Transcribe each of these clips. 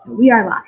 So we are live.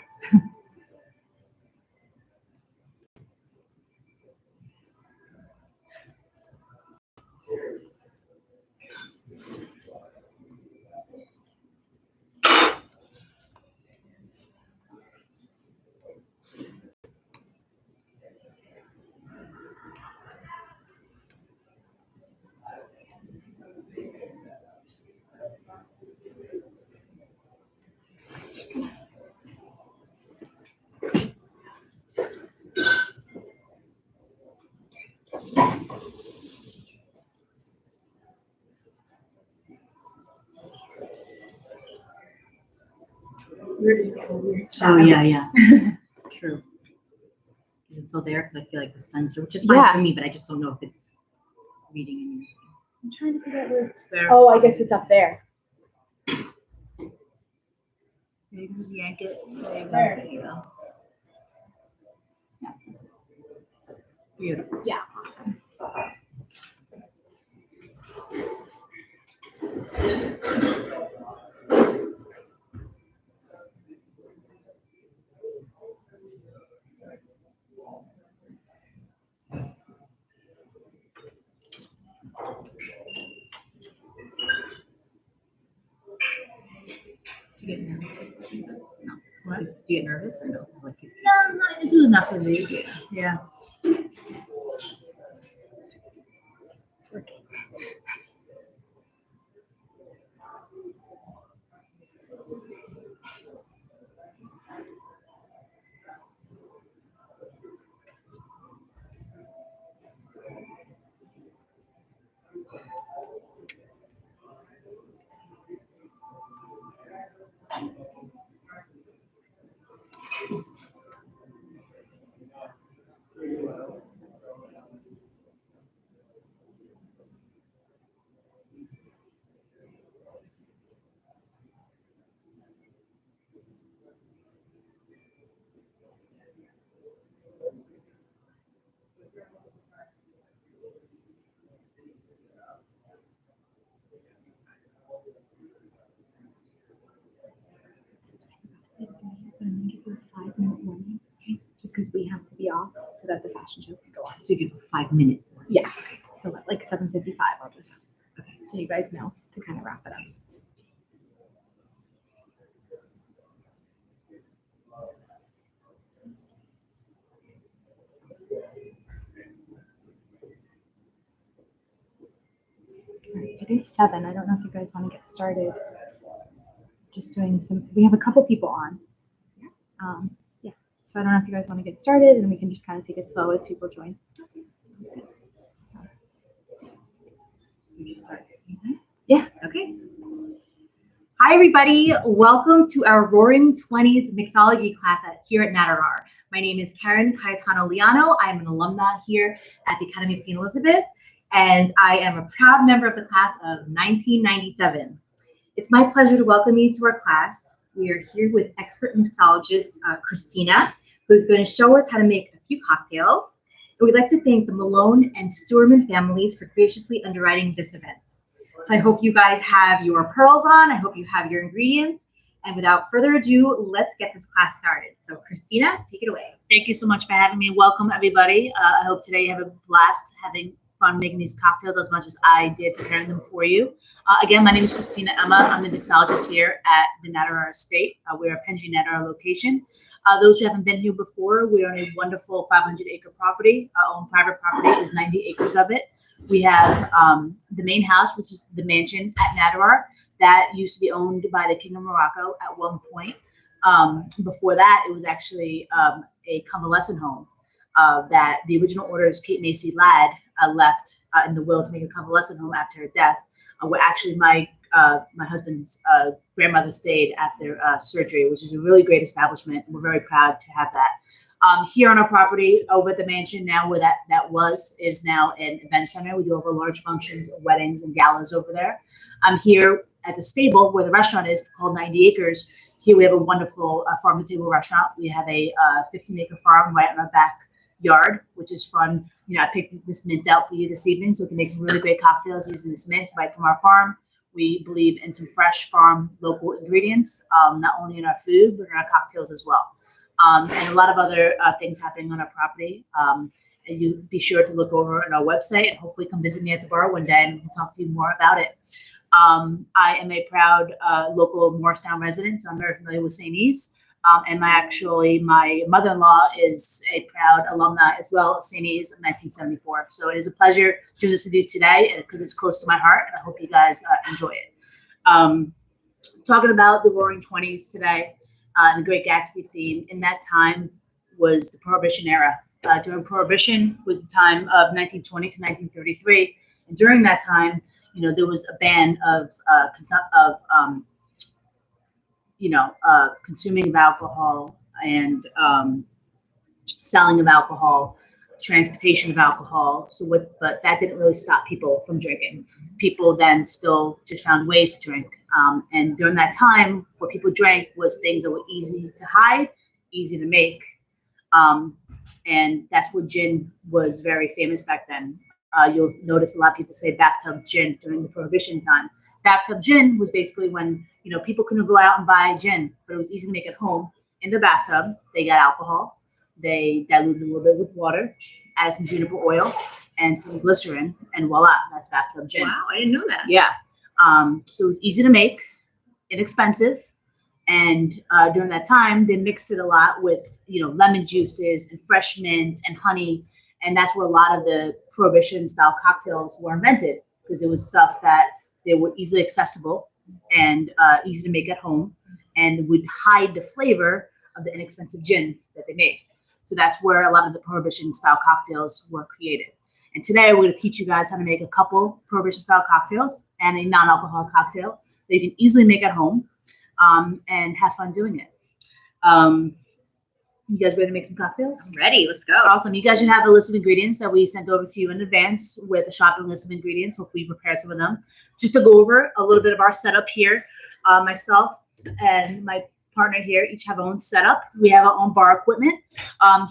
We're just getting weird. Oh yeah. True. Is it still there? Because I feel like the sensor, which is fine for me, but I just don't know if it's reading anything. I'm trying to figure out where It's there. Oh, I guess it's up there. You can just yank it. There you go. Yeah. Beautiful. Yeah, awesome. Do you get nervous or something? No. What? Do you get nervous or no? It's like he's No, I do enough of these. Yeah. I'm going to give you a 5-minute warning, okay? Just because we have to be off so that the fashion show can go on. So you give a 5-minute. Yeah. So at like 7:55, I'll just, Okay. So you guys know to kind of wrap it up. All right, it is 7. I don't know if you guys want to get started. Just doing some, we have a couple people on. Yeah. So I don't know if you guys want to get started and we can just kind of take it slow as people join. So, You just start. yeah. Okay. Hi, everybody. Welcome to our Roaring 20s Mixology class here at Natirar. My name is Karen Cayetano-Liano. I'm an alumna here at the Academy of St. Elizabeth, and I am a proud member of the class of 1997. It's my pleasure to welcome you to our class. We are here with expert mixologist Christina, who's going to show us how to make a few cocktails. And we'd like to thank the Malone and Stewerman families for graciously underwriting this event. So I hope you guys have your pearls on. I hope you have your ingredients. And without further ado, let's get this class started. So Christina, take it away. Thank you so much for having me. Welcome, everybody. I hope today you have a blast having fun making these cocktails as much as I did preparing them for you. Again, my name is Christina Emma. I'm the mixologist here at the Natirar Estate. We're a Pendry Natirar location. Those who haven't been here before, we're on a wonderful 500-acre property. Our own private property is 90 acres of it. We have the main house, which is the mansion at Natirar, that used to be owned by the King of Morocco at one point. Before that, it was actually a convalescent home that the original owners, Kate Macy Ladd, left in the will to make a convalescent home after her death, where actually my husband's grandmother stayed after surgery, which is a really great establishment. We're very proud to have that. Here on our property, over at the mansion now, where that is now an event center. We do over large functions, weddings, and galas over there. I'm here at the stable where the restaurant is, called 90 Acres. Here we have a wonderful farm-to-table restaurant. We have a 15-acre farm right on our backyard, which is fun. You know, I picked this mint out for you this evening, so we can make some really great cocktails using this mint right from our farm. We believe in some fresh farm local ingredients, not only in our food, but in our cocktails as well. And a lot of other things happening on our property. And you be sure to look over on our website and hopefully come visit me at the bar one day and we'll talk to you more about it. I am a proud local Morristown resident, so I'm very familiar with Twenties. And my mother-in-law is a proud alumna as well of Twenties in 1974. So it is a pleasure doing this with you today because it's close to my heart, and I hope you guys enjoy it. Talking about the Roaring Twenties today, and the Great Gatsby theme. In that time was the Prohibition era. During Prohibition was the time of 1920 to 1933, and during that time, there was a ban of consuming of alcohol and selling of alcohol, transportation of alcohol. But that didn't really stop people from drinking. People then still just found ways to drink. And during that time, what people drank was things that were easy to hide, easy to make. And that's what gin was very famous back then. You'll notice a lot of people say bathtub gin during the Prohibition time. Bathtub gin was basically when, people couldn't go out and buy gin, but it was easy to make at home. In the bathtub, they got alcohol, they diluted a little bit with water, added some juniper oil and some glycerin, and voila, that's bathtub gin. Wow, I didn't know that. Yeah. So it was easy to make, inexpensive. And during that time, they mixed it a lot with, lemon juices and fresh mint and honey. And that's where a lot of the Prohibition style cocktails were invented, because it was stuff that they were easily accessible and easy to make at home, and would hide the flavor of the inexpensive gin that they made. So that's where a lot of the Prohibition style cocktails were created. And today we're going to teach you guys how to make a couple Prohibition style cocktails and a non-alcoholic cocktail that you can easily make at home and have fun doing it. You guys ready to make some cocktails? I'm ready. Let's go. Awesome. You guys should have a list of ingredients that we sent over to you in advance with a shopping list of ingredients. Hopefully you prepared some of them. Just to go over a little bit of our setup here. Myself and my partner here each have our own setup. We have our own bar equipment.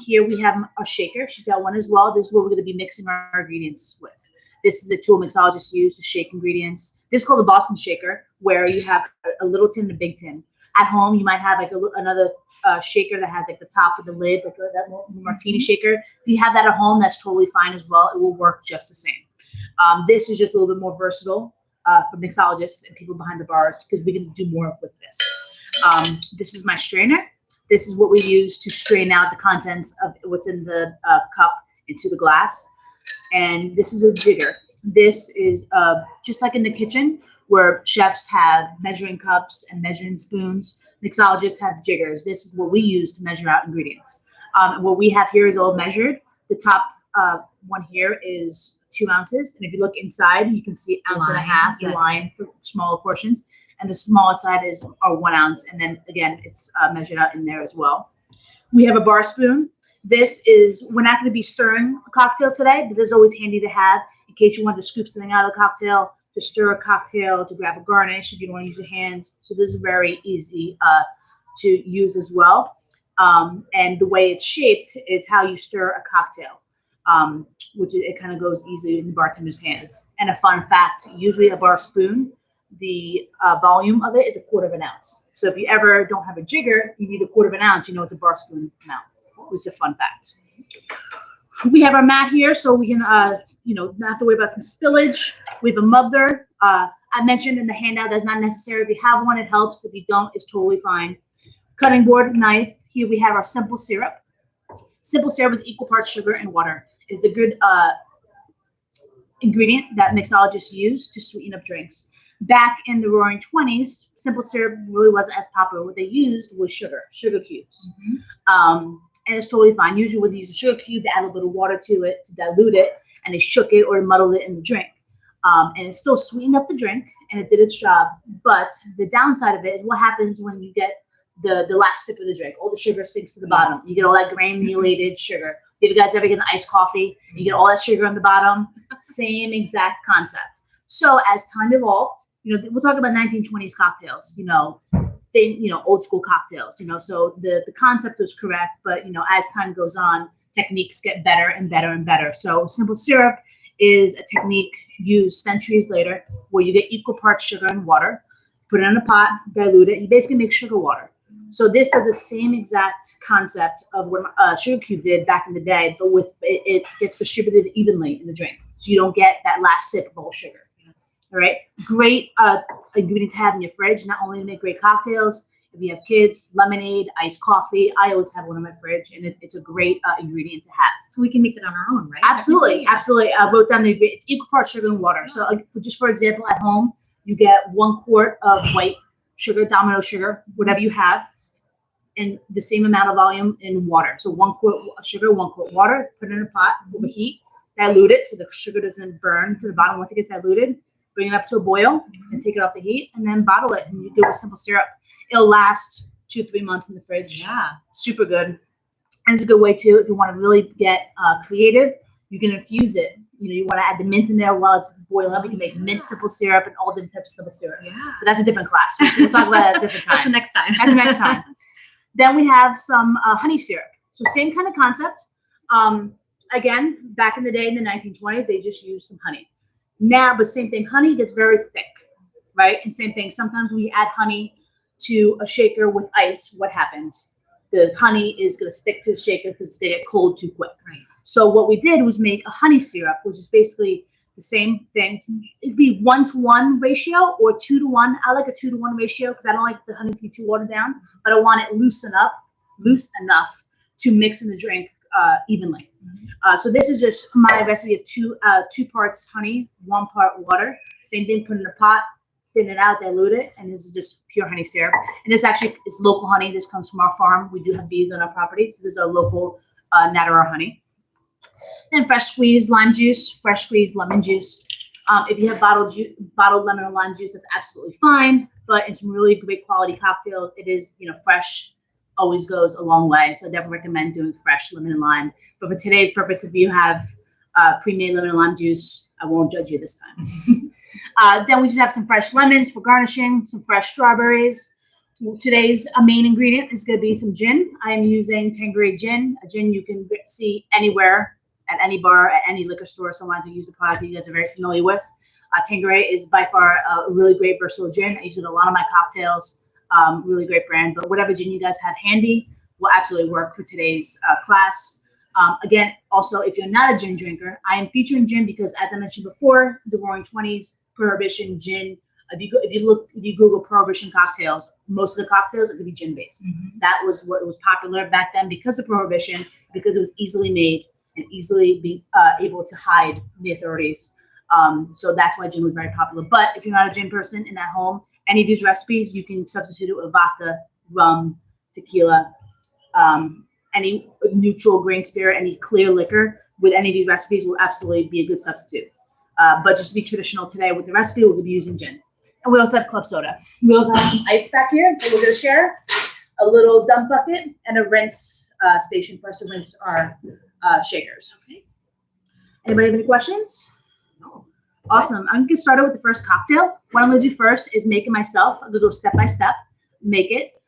Here we have a shaker. She's got one as well. This is what we're going to be mixing our ingredients with. This is a tool mixologists use to shake ingredients. This is called the Boston shaker, where you have a little tin and a big tin. At home, you might have like another shaker that has like the top of the lid, like that martini shaker. If you have that at home, that's totally fine as well. It will work just the same. This is just a little bit more versatile for mixologists and people behind the bar, because we can do more with this. This is my strainer. This is what we use to strain out the contents of what's in the cup into the glass. And this is a jigger. This is just like in the kitchen, where chefs have measuring cups and measuring spoons. Mixologists have jiggers. This is what we use to measure out ingredients. What we have here is all measured. The top one here is 2 ounces. And if you look inside, you can see ounce and a half, the line for smaller portions. And the smallest side is 1 ounce. And then again, it's measured out in there as well. We have a bar spoon. This is, we're not going to be stirring a cocktail today, but this is always handy to have in case you want to scoop something out of the cocktail, to stir a cocktail, to grab a garnish if you don't want to use your hands. So this is very easy to use as well. And the way it's shaped is how you stir a cocktail, which it kind of goes easily in the bartender's hands. And a fun fact, usually a bar spoon, the volume of it is 1/4 ounce. So if you ever don't have a jigger, you need 1/4 ounce, it's a bar spoon amount, which is a fun fact. We have our mat here, so we can, not have to worry about some spillage. We have a muddler. I mentioned in the handout that's not necessary. If you have one, it helps. If you don't, it's totally fine. Cutting board, knife. Here we have our simple syrup. Simple syrup is equal parts sugar and water. It's a good ingredient that mixologists use to sweeten up drinks. Back in the Roaring 20s, simple syrup really wasn't as popular. What they used was sugar cubes. Mm-hmm. And it's totally fine. Usually when they use a sugar cube, they add a little bit of water to it to dilute it, and they shook it or muddled it in the drink. And it still sweetened up the drink, and it did its job. But the downside of it is what happens when you get the last sip of the drink. All the sugar sinks to the bottom. You get all that granulated sugar. If you guys ever get an iced coffee, you get all that sugar on the bottom. Same exact concept. So as time evolved, we're talking about 1920s cocktails, old school cocktails, so the concept was correct, but as time goes on, techniques get better and better and better. So simple syrup is a technique used centuries later where you get equal parts sugar and water, put it in a pot, dilute it, you basically make sugar water. So this does the same exact concept of what Sugar Cube did back in the day, but with it gets distributed evenly in the drink. So you don't get that last sip of all sugar. All right. Great ingredient to have in your fridge, not only to make great cocktails. If you have kids, lemonade, iced coffee. I always have one in my fridge, and it's a great ingredient to have. So we can make that on our own, right? Absolutely. Absolutely. I wrote down the ingredients. It's equal parts sugar and water. So just for example, at home, you get 1 quart of white sugar, domino sugar, whatever you have, and the same amount of volume in water. So 1 quart sugar, 1 quart water, put it in a pot over heat, dilute it so the sugar doesn't burn to the bottom. Once it gets diluted, bring it up to a boil and take it off the heat, and then bottle it. And you do a simple syrup. It'll last 2-3 months in the fridge. Yeah. Super good. And it's a good way too, if you want to really get creative, you can infuse it. You want to add the mint in there while it's boiling up. You can make mint simple syrup and all different types of simple syrup. Yeah. But that's a different class. We'll talk about that at a different time. That's the next time. That's the next time. Then we have some honey syrup. So same kind of concept. Again, back in the day in the 1920s, they just used some honey. Now, but same thing, honey gets very thick, right? And same thing, sometimes when you add honey to a shaker with ice, what happens? The honey is going to stick to the shaker because they get cold too quick. Right. So what we did was make a honey syrup, which is basically the same thing. It'd be 1-to-1 ratio or 2-to-1. I like a 2-to-1 ratio because I don't like the honey to be too watered down, but I want it loose enough to mix in the drink evenly. So this is just my recipe of 2 parts honey, 1 part water. Same thing, put in a pot, thin it out, dilute it, and this is just pure honey syrup. And this actually is local honey. This comes from our farm. We do have bees on our property, so this is our local Natirar honey. And fresh squeezed lime juice, fresh squeezed lemon juice. If you have bottled lemon or lime juice, that's absolutely fine. But in some really great quality cocktails, it is, fresh always goes a long way. So I definitely recommend doing fresh lemon and lime. But for today's purpose, if you have pre-made lemon and lime juice, I won't judge you this time. Then we just have some fresh lemons for garnishing, some fresh strawberries. Today's main ingredient is going to be some gin. I am using Tanqueray gin, a gin you can see anywhere, at any bar, at any liquor store. Sometimes you use the product that you guys are very familiar with. Tanqueray is by far a really great versatile gin. I use it in a lot of my cocktails. Really great brand, but whatever gin you guys have handy will absolutely work for today's class. Again, also, if you're not a gin drinker, I am featuring gin because, as I mentioned before, the Roaring Twenties, Prohibition, gin. If you Google Prohibition cocktails, most of the cocktails are going to be gin based. That was what was popular back then because of Prohibition, because it was easily made and easily be able to hide the authorities. So that's why gin was very popular. But if you're not a gin person and at home, any of these recipes, you can substitute it with vodka, rum, tequila, any neutral grain spirit, any clear liquor with any of these recipes will absolutely be a good substitute. But just to be traditional today with the recipe, we'll be using gin. And we also have club soda. We also have some ice back here that we're going to share, a little dump bucket, and a rinse station for us to rinse our shakers. Okay. Anybody have any questions? No. Awesome. I'm going to get started with the first cocktail. What I'm going to do first is make it myself. I'm going to go step by step, make it.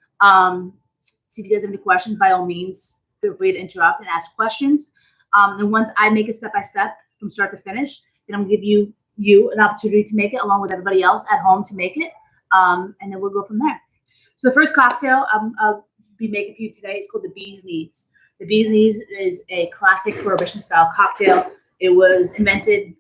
See if you guys have any questions. By all means, feel free to interrupt and ask questions. And once I make it step by step from start to finish, then I'm going to give you an opportunity to make it along with everybody else at home to make it. And then we'll go from there. So the first cocktail I'll be making for you today is called the Bee's Knees. The Bee's Knees is a classic Prohibition style cocktail. It was invented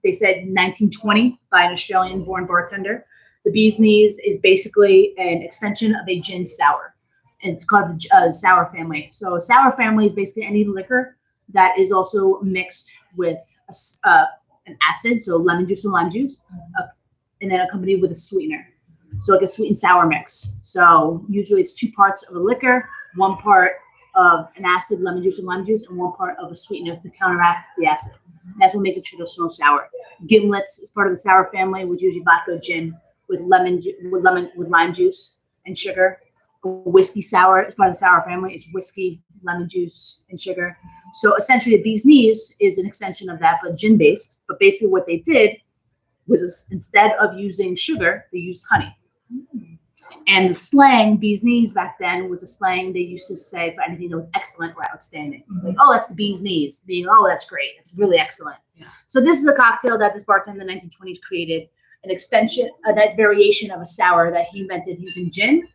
they said 1920 by an Australian born bartender. The Bee's Knees is basically an extension of a gin sour. And it's called the sour family. So a sour family is basically any liquor that is also mixed with an acid, so lemon juice and lime juice, and then accompanied with a sweetener. So like a sweet and sour mix. So usually it's 2 parts of a liquor, 1 part of an acid, lemon juice and lime juice, and 1 part of a sweetener to counteract the acid. And that's what makes it traditional sour. Gimlets is part of the sour family, which is usually vodka gin with lime juice and sugar. Whiskey sour is part of the sour family. It's whiskey, lemon juice, and sugar. So essentially, the Bee's Knees is an extension of that, but gin based. But basically, what they did was instead of using sugar, they used honey. And the slang, bee's knees back then, was a slang they used to say for anything that was excellent or outstanding. Like, oh, that's the bee's knees. Being, oh, that's great. It's really excellent. Yeah. So this is a cocktail that this bartender in the 1920s created, an extension, a nice variation of a sour that he invented using gin,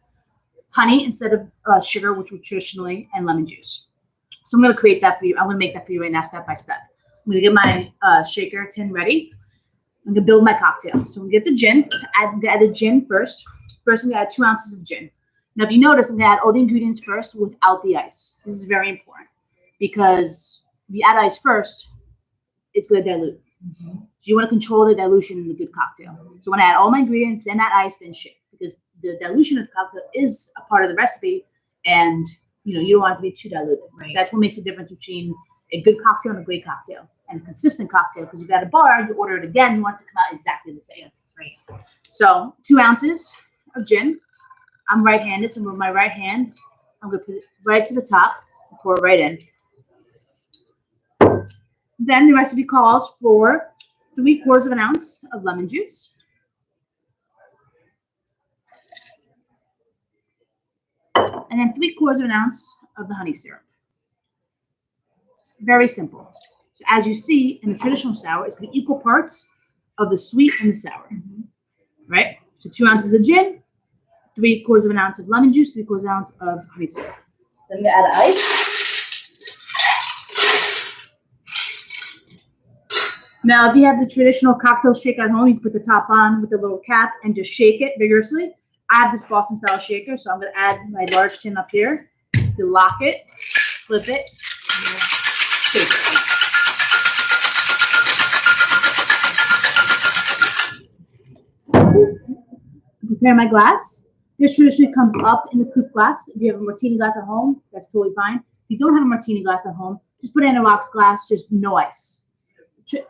honey instead of sugar, which was traditionally, and lemon juice. So I'm going to create that for you. I'm going to make that for you right now, step by step. I'm going to get my shaker tin ready. I'm going to build my cocktail. So I'm going to get the gin. I'm going to add the gin first. First, I'm going to add 2 ounces of gin. Now, if you notice, I'm going to add all the ingredients first without the ice. This is very important because if you add ice first, it's going to dilute. So you want to control the dilution in a good cocktail. So when I add all my ingredients, then add ice, then shake, because the dilution of the cocktail is a part of the recipe, and you don't want it to be too diluted. Right. That's what makes the difference between a good cocktail and a great cocktail, and a consistent cocktail. Because if you're at a bar, you order it again, you want it to come out exactly the same. Yes, right. So 2 ounces of gin. I'm right-handed, so with my right hand, I'm going to put it right to the top and pour it right in. Then the recipe calls for 3/4 of an ounce of lemon juice. And then 3/4 of an ounce of the honey syrup. It's very simple. So as you see in the traditional sour, it's going to be equal parts of the sweet and the sour. Right? So 2 ounces of gin, 3/4 of an ounce of lemon juice, 3/4 of an ounce of honey syrup. Then I'm going to add ice. Now, if you have the traditional cocktail shaker at home, you can put the top on with the little cap and just shake it vigorously. I have this Boston style shaker, so I'm going to add my large tin up here. You lock it, flip it, and shake it. Prepare my glass. This traditionally comes up in the coupe glass. If you have a martini glass at home, that's totally fine. If you don't have a martini glass at home, just put it in a rocks glass, just no ice.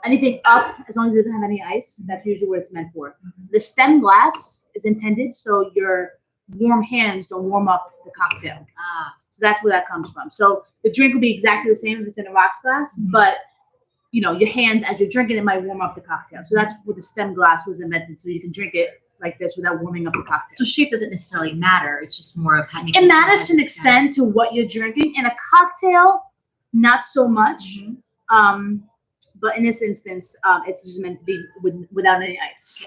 Anything up, as long as it doesn't have any ice, that's usually what it's meant for. The stem glass is intended so your warm hands don't warm up the cocktail. So that's where that comes from. So the drink will be exactly the same if it's in a rocks glass, but your hands as you're drinking it might warm up the cocktail. So that's what the stem glass was invented, so you can drink it like this without warming up the cocktail. So shape doesn't necessarily matter. It's just more of having. It matters to an extent to what you're drinking. In a cocktail, not so much. But in this instance, it's just meant to be without any ice.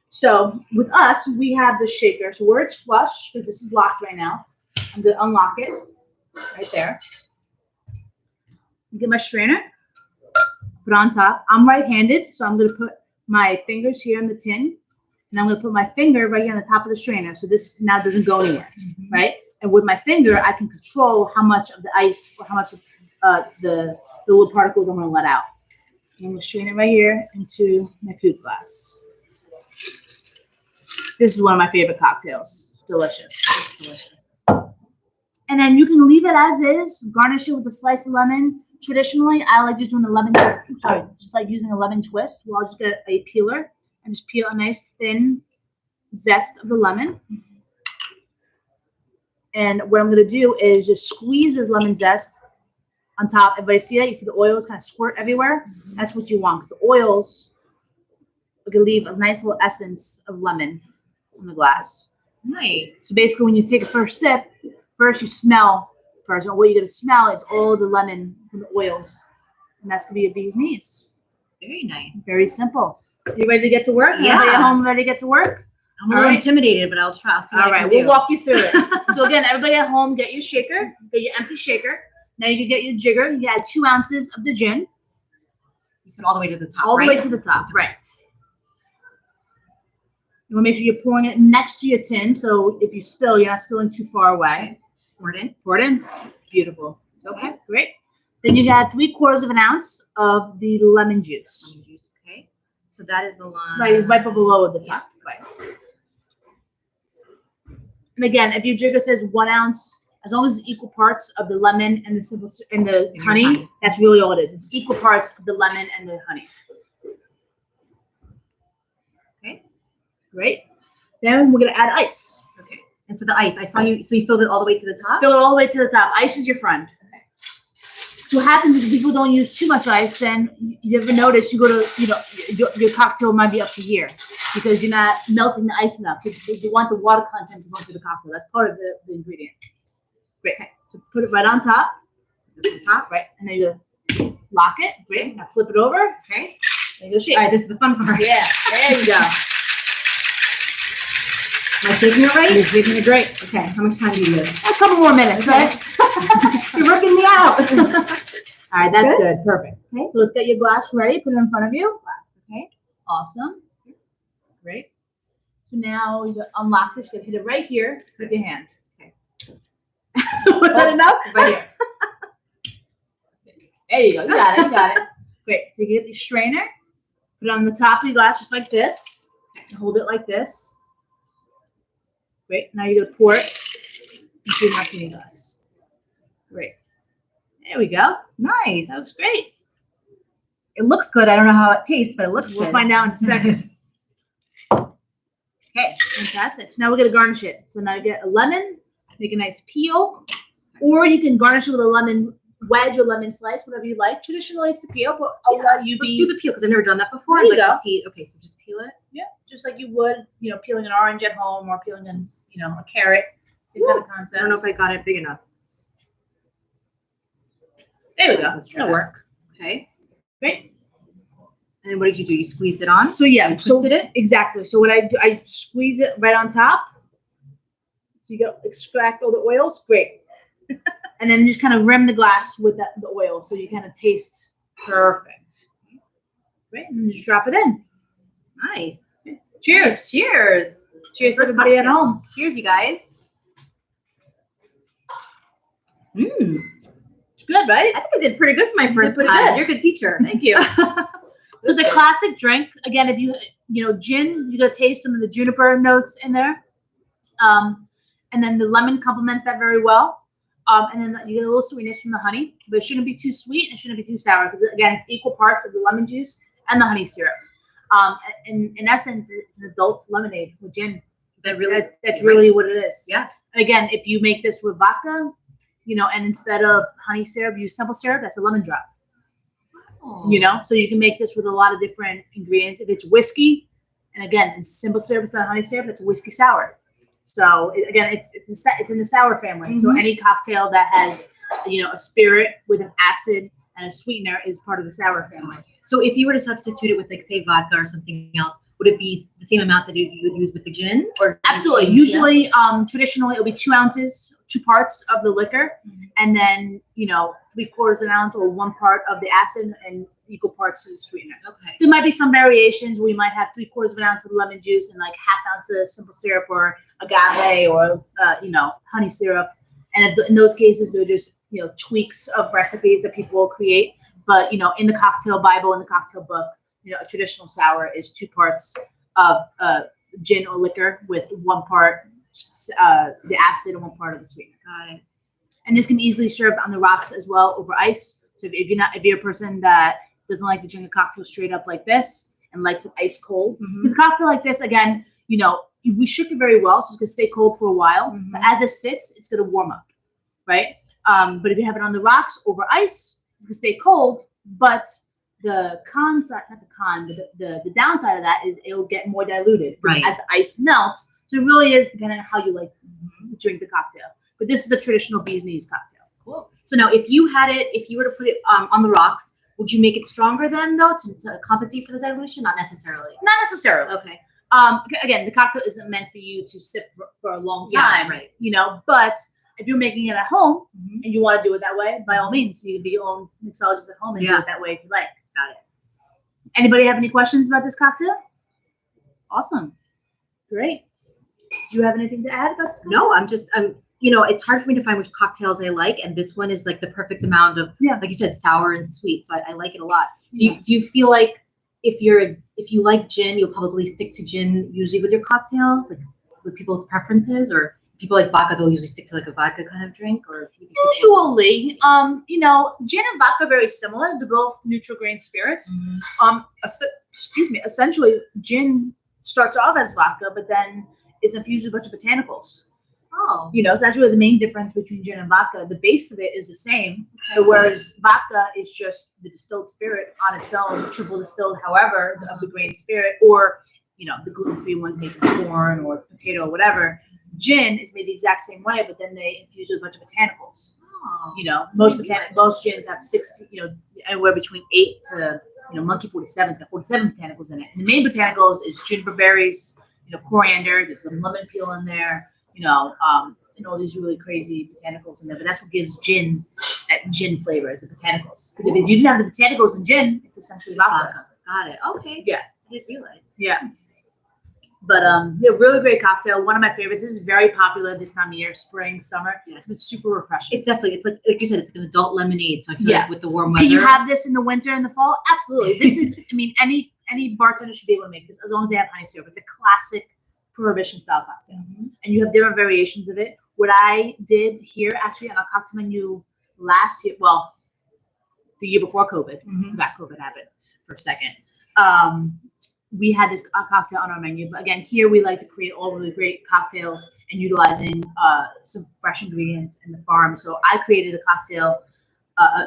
So with us, we have the shaker. So where it's flush, because this is locked right now, I'm going to unlock it right there. Get my strainer, put it on top. I'm right-handed, so I'm going to put my fingers here in the tin, and I'm going to put my finger right here on the top of the strainer. So this now doesn't go anywhere, right? And with my finger, I can control how much of the ice or how much of the little particles I'm going to let out. I'm going to strain it right here into my coupe glass. This is one of my favorite cocktails. It's delicious. It's delicious. And then you can leave it as is. Garnish it with a slice of lemon. Traditionally, I like just doing a lemon. Just like using a lemon twist. Well, I'll just get a peeler and just peel a nice thin zest of the lemon. And what I'm going to do is just squeeze this lemon zest on top. Everybody see that? You see the oils kind of squirt everywhere? That's what you want, because the oils are going to leave a nice little essence of lemon in the glass. Nice. So basically, when you take a first sip, first you smell first. And what you're going to smell is all the lemon from the oils. And that's going to be your bee's knees. Very nice. Very simple. You ready to get to work? Yeah. Everybody at home ready to get to work? I'm a little intimidated, but I'll try. All right, we'll walk you through it. So again, everybody at home, get your shaker, get your empty shaker. Now you can get your jigger. You add 2 ounces of the gin. You said all the way to the top, All right? the way to the top, right. You want to make sure you're pouring it next to your tin, so if you spill, you're not spilling too far away. Pour it in. Pour it in. Beautiful. Okay, great. Then you add 3/4 of an ounce of the lemon juice. Lemon juice, okay. So that is the line. Right below at the top. Right. And again, if your jigger says 1 ounce, as long as it's equal parts of the lemon and the honey, that's really all it is. It's equal parts of the lemon and the honey. Okay. Great. Then we're gonna add ice. Okay. And so the ice, I saw you. So you filled it all the way to the top. Fill it all the way to the top. Ice is your friend. Okay. So what happens is people don't use too much ice. Then you ever notice you go to your cocktail might be up to here. because you're not melting the ice enough. So you want the water content to go into the cocktail. That's part of the ingredient. Great. Okay. So put it right on top. This on top. Right. And then you lock it. Great. Now flip it over. Okay. And you go shake. All right, this is the fun part. Yeah. There you go. Am I shaking it right? You're shaking it great. Okay. How much time do you give? A couple more minutes, right? You're working me out. All right, that's good. Perfect. Okay. So let's get your glass ready. Put it in front of you. Okay. Awesome. Great. So now you unlock this. You're going to hit it right here with your hand. Okay. Was that enough? Right here. There you go. You got it. You got it. Great. So you get your strainer. Put it on the top of your glass just like this. Hold it like this. Great. Now you're going to pour it into your martini glass. Great. There we go. Nice. That looks great. It looks good. I don't know how it tastes, but it looks good. We'll find out in a second. Okay. Fantastic. So now we're going to garnish it. So now you get a lemon, make a nice peel, or you can garnish it with a lemon wedge or lemon slice, whatever you like. Traditionally, it's the peel, but I'll let you Let's do the peel because I've never done that before. There you I'd like go. to see. Okay, so just peel it. Yeah, just like you would, peeling an orange at home or peeling a carrot. Same kind of concept. I don't know if I got it big enough. There we go. Let's try That'll that. work. Okay. Great. And then what did you do? You squeezed it on? So yeah, You twisted it? Exactly. So what I do, I squeeze it right on top. So you got extract all the oils. Great. And then just kind of rim the glass with the oil, so you kind of taste perfect. Great. And then just drop it in. Nice. Cheers. Cheers. Cheers, First everybody at cocktail. home. Cheers, you guys. Mmm. It's good, right? I think I did pretty good for my first pretty time. good. You're a good teacher. Thank you. So the classic drink, again, if gin, you're going to taste some of the juniper notes in there. And then the lemon complements that very well. And then you get a little sweetness from the honey, but it shouldn't be too sweet and it shouldn't be too sour because, again, it's equal parts of the lemon juice and the honey syrup. In essence, it's an adult lemonade with gin. That's really what it is. Yeah. And again, if you make this with vodka, and instead of honey syrup, use simple syrup, that's a lemon drop. Oh. So you can make this with a lot of different ingredients. If it's whiskey, and again, it's simple syrup, it's not honey syrup, it's a whiskey sour. So again, it's in the sour family. Mm-hmm. So any cocktail that has, a spirit with an acid and a sweetener is part of the sour family. So if you were to substitute it with, like, say, vodka or something else, would it be the same amount that you would use with the gin? Or Absolutely. Usually, traditionally, it'll be 2 ounces, 2 parts of the liquor, and then 3/4 an ounce or 1 part of the acid and equal parts of the sweetener. Okay. There might be some variations. We might have 3/4 of an ounce of lemon juice and like 1/2 ounce of simple syrup or agave or honey syrup. And in those cases, they're just tweaks of recipes that people will create. But in the cocktail Bible, in the cocktail book, a traditional sour is 2 parts of gin or liquor with 1 part the acid and 1 part of the sweetener. Got it. And this can easily serve on the rocks as well over ice. So if you're a person that doesn't like to drink a cocktail straight up like this and likes it ice cold, because a cocktail like this, again, we shook it very well, so it's gonna stay cold for a while. But as it sits, it's gonna warm up, right? But if you have it on the rocks over ice, it's gonna stay cold. But the the downside of that is it'll get more diluted as the ice melts. So it really is depending on how you like to drink the cocktail. But this is a traditional bee's knees cocktail. Cool. So now, if you were to put it on the rocks, would you make it stronger then, though, to compensate for the dilution? Not necessarily. Not necessarily. Okay. Again, the cocktail isn't meant for you to sip for a long time. Yeah, right. But if you're making it at home and you want to do it that way, by all means, you can be your own mixologist at home and do it that way if you like. Got it. Anybody have any questions about this cocktail? Awesome. Great. Do you have anything to add about this cocktail? No, I'm it's hard for me to find which cocktails I like, and this one is like the perfect amount of, like you said, sour and sweet. So I like it a lot. Do you feel like if you like gin, you'll probably stick to gin usually with your cocktails, like with people's preferences, or people like vodka, they'll usually stick to like a vodka kind of drink, or usually, gin and vodka are very similar. They're both neutral grain spirits. Essentially, gin starts off as vodka, but then is infused with a bunch of botanicals. Oh. So that's really the main difference between gin and vodka. The base of it is the same, whereas vodka is just the distilled spirit on its own, triple distilled, however, of the grain spirit, or the gluten-free ones made from corn or potato or whatever. Gin is made the exact same way, but then they infuse with a bunch of botanicals. Oh, Most gins have 60, anywhere between 8 to, Monkey 47's got 47 botanicals in it. And the main botanicals is juniper berries, coriander, there's some lemon peel in there, and all these really crazy botanicals in there. But that's what gives gin that gin flavor, is the botanicals. Because if you didn't have the botanicals in gin, it's essentially vodka. Got it. Okay. Yeah. I didn't realize. Yeah. But really great cocktail. One of my favorites. This is very popular this time of year, spring, summer. Yes. It's super refreshing. It's definitely, like you said, it's like an adult lemonade. So I feel like with the warm weather. Can you have this in the winter and the fall? Absolutely. This is, any bartender should be able to make this as long as they have honey syrup. It's a classic prohibition style cocktail. Mm-hmm. And you have different variations of it. What I did here actually on our cocktail menu last year, well, the year before COVID, forgot COVID happened for a second. We had this cocktail on our menu, but again, here we like to create all really great cocktails and utilizing some fresh ingredients in the farm. So I created a cocktail.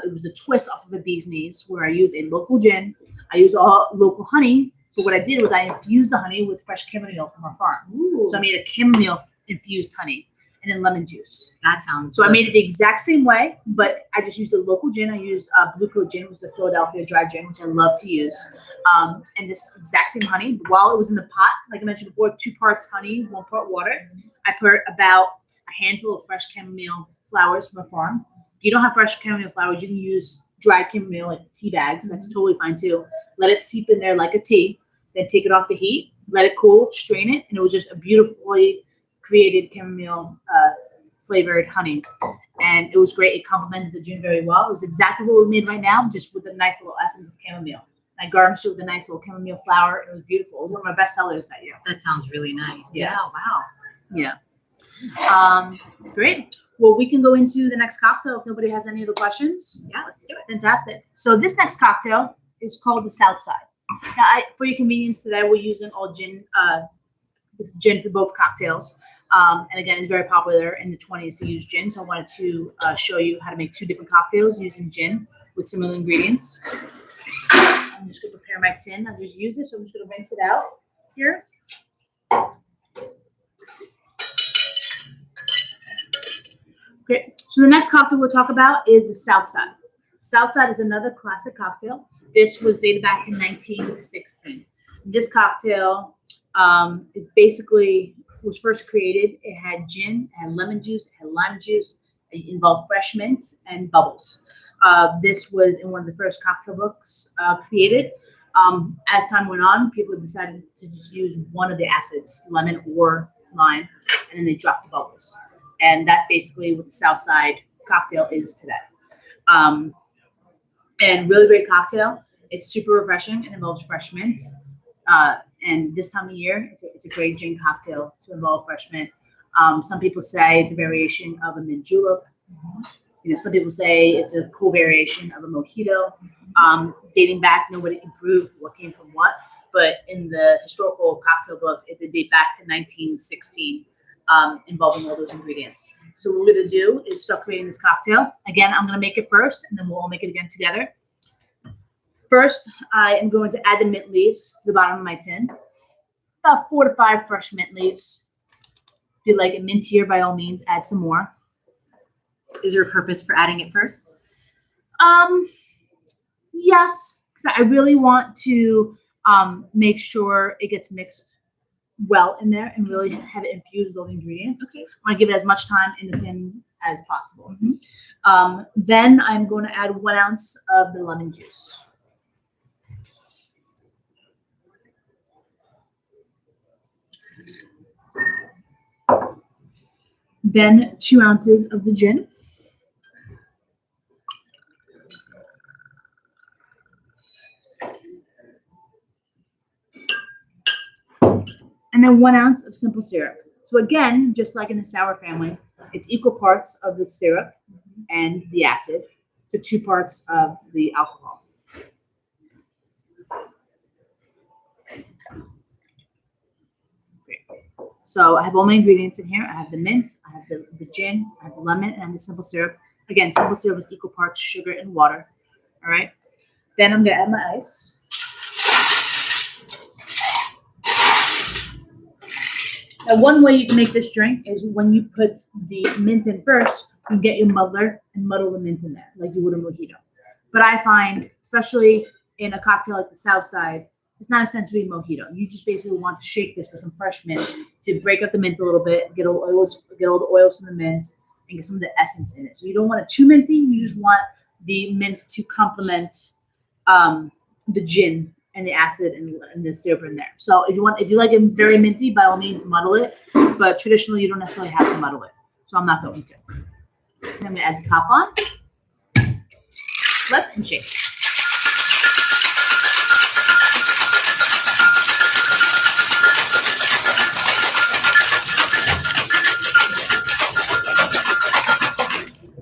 It was a twist off of a bee's knees, where I used a local gin. I used all local honey. But what I did was I infused the honey with fresh chamomile from our farm. Ooh. So I made a chamomile infused honey and then lemon juice. That sounds So I made it the exact same way, but I just used a local gin. I used Blue Coat gin, which was the Philadelphia dry gin, which I love to use. And this exact same honey. While it was in the pot, like I mentioned before, 2 parts honey, 1 part water. I put about a handful of fresh chamomile flowers from a farm. If you don't have fresh chamomile flowers, you can use dried chamomile, like tea bags. That's totally fine too. Let it seep in there like a tea. Then take it off the heat, let it cool, strain it, and it was just a beautifully created chamomile flavored honey. And it was great. It complemented the gin very well. It was exactly what we made right now, just with a nice little essence of chamomile. I garnished it with a nice little chamomile flower, and it was beautiful. It was one of my best sellers that year. That sounds really nice. Yeah. Wow. Yeah. Great. Well, we can go into the next cocktail if nobody has any other questions. Yeah, let's do it. Fantastic. So this next cocktail is called the South Side. Now, for your convenience today, we're using all gin, gin for both cocktails. And again, it's very popular in the 20s to use gin. So I wanted to show you how to make 2 different cocktails using gin with similar ingredients. I'm just going to prepare my tin. I'll just use it. So I'm just going to rinse it out here. Okay. So the next cocktail we'll talk about is the South Side. South Side is another classic cocktail. This was dated back to 1916. This cocktail is basically, was first created. It had gin, it had lemon juice, it had lime juice. It involved fresh mint and bubbles. This was in one of the first cocktail books created. As time went on, people decided to just use one of the acids, lemon or lime, and then they dropped the bubbles. And that's basically what the South Side cocktail is today. And really great cocktail. It's super refreshing and involves fresh mint. And this time of year, it's a great gin cocktail to involve fresh mint. Some people say it's a variation of a mint julep. Some people say it's a cool variation of a mojito. Dating back, nobody can prove what came from what, but in the historical cocktail books, it did date back to 1916, involving all those ingredients. So what we're going to do is start creating this cocktail. Again, I'm going to make it first, and then we'll all make it again together. First, I am going to add the mint leaves to the bottom of my tin. About 4 to 5 fresh mint leaves. If you like it mintier, by all means, add some more. Is there a purpose for adding it first? Yes, because I really want to make sure it gets mixed well in there and really have it infused with all the ingredients. Okay. I want to give it as much time in the tin as possible. Then I'm going to add 1 ounce of the lemon juice. Then 2 ounces of the gin. And then 1 ounce of simple syrup. So again, just like in the sour family, it's equal parts of the syrup and the acid to 2 parts of the alcohol. So I have all my ingredients in here. I have the mint, I have the gin, I have the lemon, and I have the simple syrup. Again, simple syrup is equal parts sugar and water. All right. Then I'm going to add my ice. Now, one way you can make this drink is when you put the mint in first, you get your muddler and muddle the mint in there like you would a mojito. But I find, especially in a cocktail like the South Side, it's not essentially a mojito. You just basically want to shake this with some fresh mint to break up the mint a little bit, get all the oils from the mint, and get some of the essence in it. So you don't want it too minty. You just want the mint to complement the gin and the acid and the syrup in there. So if you like it very minty, by all means muddle it. But traditionally, you don't necessarily have to muddle it. So I'm not going to. I'm going to add the top on. Flip and shake.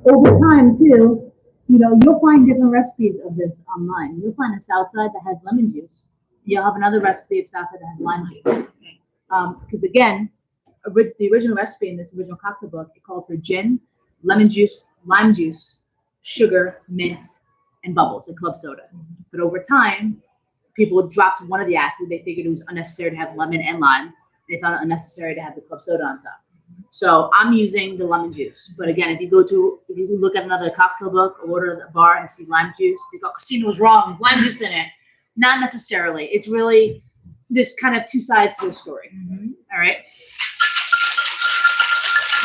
Over time, too, you'll find different recipes of this online. You'll find a South Side that has lemon juice. You'll have another recipe of South Side that has lime juice. Because again, the original recipe in this original cocktail book, it called for gin, lemon juice, lime juice, sugar, mint, and bubbles, and club soda. But over time, people dropped one of the acids. They figured it was unnecessary to have lemon and lime. They found it unnecessary to have the club soda on top. So I'm using the lemon juice. But again, if you look at another cocktail book or order at the bar and see lime juice, you go, Christina was wrong. There's lime juice in it. Not necessarily. It's really there's kind of two sides to the story. All right.